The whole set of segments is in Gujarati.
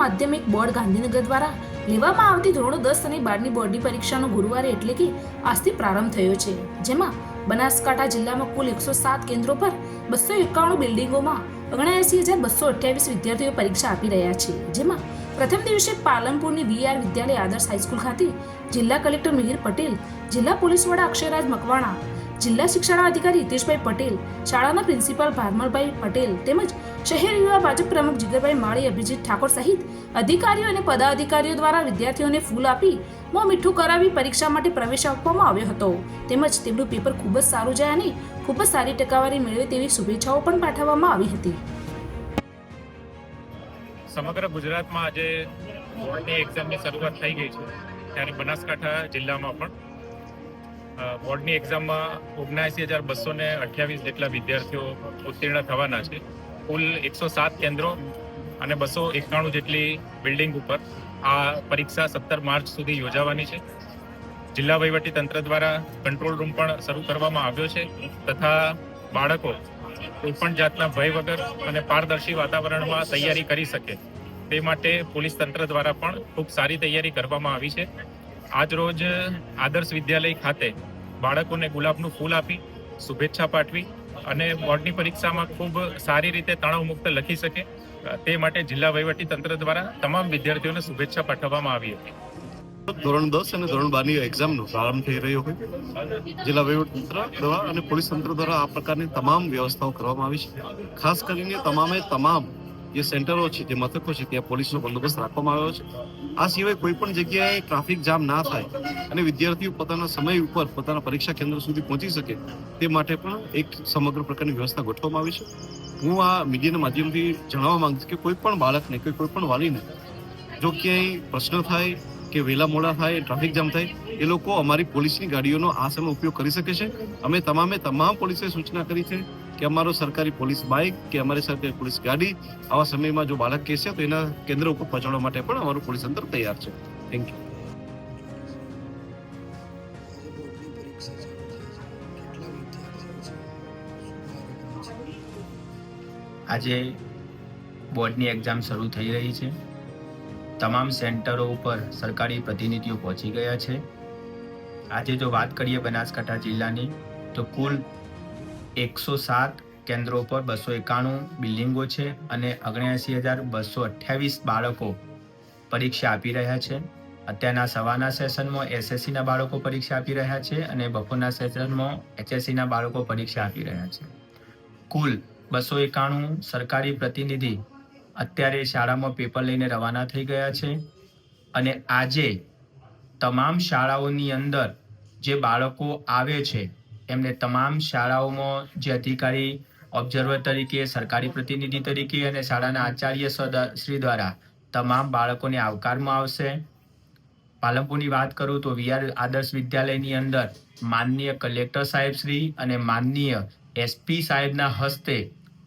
માધ્યમિક બોર્ડ ગાંધીનગર દ્વારા લેવામાં આવતી ધોરણ 10 અને 12ની બોર્ડની પરીક્ષાનો ગુરુવારે એટલે કે આજથી પ્રારંભ થયો છે, જેમાં બનાસકાંઠા જિલ્લામાં કુલ 107 કેન્દ્રો પર 291 બિલ્ડિંગોમાં 79,228 વિદ્યાર્થીઓ પરીક્ષા આપી રહ્યા છે, જેમાં પ્રથમ દિવસે પાલનપુરની વીઆર વિદ્યાલય આદર્શ હાઈસ્કૂલ ખાતે જિલ્લા કલેક્ટર મિહિર પટેલ, જિલ્લા પોલીસ વડા અક્ષયરાજ મકવાણા, જિલ્લા શિક્ષણાધિકારી હિતેશભાઈ પટેલ, શાળાના પ્રિન્સિપાલ ભારમલભાઈ પટેલ તેમજ શહેર યુવા ભાજપ પ્રમુખ જીગરભાઈ માળી, અભિજીત ઠાકોર સહિત અધિકારીઓ અને પદાધિકારીઓ દ્વારા વિદ્યાર્થીઓને ફૂલ આપી મોં મીઠું કરાવી પરીક્ષા માટે પ્રવેશ આપવામાં આવ્યો હતો. તેમજ તેમનું પેપર ખૂબ જ સારું જાય અને ખૂબ જ સારી ટકાવારી મેળવે તેવી શુભેચ્છાઓ પણ પાઠવવામાં આવી હતી. સમગ્ર ગુજરાતમાં આજે બોર્ડની એક્ઝામની શરૂઆત થઈ ગઈ છે, ત્યારે બનાસકાંઠા જિલ્લામાં પણ બોર્ડની એક્ઝામમાં 79,228 જેટલા વિદ્યાર્થીઓ ઉત્તીર્ણ થવાના છે. કુલ 107 કેન્દ્રો અને 291 જેટલી બિલ્ડિંગ ઉપર આ પરીક્ષા 17 માર્ચ સુધી યોજાવાની છે. જિલ્લા વહીવટી તંત્ર દ્વારા કંટ્રોલ રૂમ પણ શરૂ કરવામાં આવ્યો છે તથા બાળકો કોઈપણ જાતના ભય વગર અને પારદર્શી વાતાવરણમાં તૈયારી કરી શકે તે માટે પોલીસ તંત્ર દ્વારા પણ ખૂબ સારી તૈયારી કરવામાં આવી છે. આજ રોજ આદર્શ વિદ્યાલય ખાતે બાળકોને ગુલાબનું ફૂલ આપી શુભેચ્છા પાઠવી અને બોર્ડની પરીક્ષામાં ખૂબ સારી રીતે તણાવ મુક્ત લખી શકે તે માટે જિલ્લા વહીવટી તંત્ર દ્વારા તમામ વિદ્યાર્થીઓને શુભેચ્છા પાઠવવામાં આવી હતી. ધોરણ 10 અને ધોરણ 12ની એક્ઝામનો પ્રારંભ થઈ રહ્યો હોય, જિલ્લા વહીવટી તંત્ર દ્વારા અને પોલીસ તંત્ર દ્વારા આ પ્રકારની તમામ વ્યવસ્થાઓ કરવામાં આવી છે. ખાસ કરીને તમામ જે સેન્ટરો છે, જે મથકો છે, ત્યાં પોલીસનો બંદોબસ્ત રાખવામાં આવ્યો છે. આ સિવાય કોઈ પણ જગ્યાએ ટ્રાફિક જામ ના થાય અને વિદ્યાર્થીઓ પોતાના સમય ઉપર પોતાના પરીક્ષા કેન્દ્ર સુધી પહોંચી શકે તે માટે પણ એક સમગ્ર પ્રકારની વ્યવસ્થા ગોઠવવામાં આવી છે. હું આ મીડિયાના માધ્યમથી જણાવવા માંગુ છું કે કોઈ પણ બાળકને કે કોઈ પણ વાલીને જો ક્યાંય પ્રશ્ન થાય કે વહેલા મોડા થાય, ટ્રાફિક જામ થાય, એ લોકો અમારી પોલીસની ગાડીઓનો આ સમય ઉપયોગ કરી શકે છે. અમે તમામ પોલીસે સૂચના કરી છે કે અમારો સરકારી પોલીસ બાઇક કે અમારી સરકારી પોલીસ ગાડી આવા સમયમાં જો બાળક કહેશે તો એના કેન્દ્ર ઉપર પહોંચાડવા માટે પણ અમારું પોલીસ તંત્ર તૈયાર છે. Thank you. આજે બોર્ડની એક્ઝામ શરૂ થઈ રહી છે. તમામ સેન્ટરો ઉપર સરકારી પ્રતિનિધિઓ પહોંચી ગયા છે. આજે જો વાત કરીએ બનાસકાંઠા જિલ્લાની તો કુલ 107 કેન્દ્રો પર 291 બિલ્ડિંગો છે અને 79,228 બાળકો પરીક્ષા આપી રહ્યા છે. અત્યારના સવારના સેશનમાં એસએસસીના બાળકો પરીક્ષા આપી રહ્યા છે અને બપોરના સેશનમાં એચએસસીના બાળકો પરીક્ષા આપી રહ્યા છે. કુલ 291 સરકારી પ્રતિનિધિ અત્યારે શાળામાં પેપર લઈને રવાના થઈ ગયા છે અને આજે તમામ શાળાઓની અંદર જે બાળકો આવે છે એમને તમામ શાળાઓમાં જે અધિકારી ઓબ્ઝર્વર તરીકે, સરકારી પ્રતિનિધિ તરીકે અને શાળાના આચાર્ય શ્રી દ્વારા તમામ બાળકોને આવકારવામાં આવશે. પાલનપુરની વાત કરું તો વીઆર આદર્શ વિદ્યાલયની અંદર માનનીય કલેક્ટર સાહેબ શ્રી અને માનનીય એસપી સાહેબના હસ્તે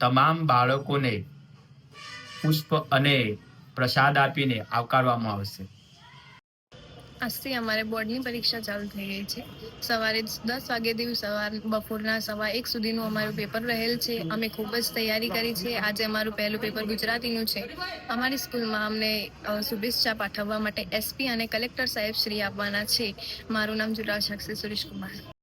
તમામ બાળકોને પુષ્પ અને પ્રસાદ આપીને આવકારવામાં આવશે. આજથી અમારે બોર્ડની પરીક્ષા ચાલુ થઈ ગઈ છે. સવારે 10 વાગ્યાથી બપોરના 1:15 સુધીનું અમારું પેપર રહેલ છે. અમે ખૂબ જ તૈયારી કરી છે. આજે અમારું પહેલું પેપર ગુજરાતીનું છે. અમારી સ્કૂલમાં અમને શુભેચ્છા પાઠવવા માટે એસપી અને કલેક્ટર સાહેબ શ્રી આવવાના છે. મારું નામ જુરાવ સાક્ષી સુરેશ કુમાર.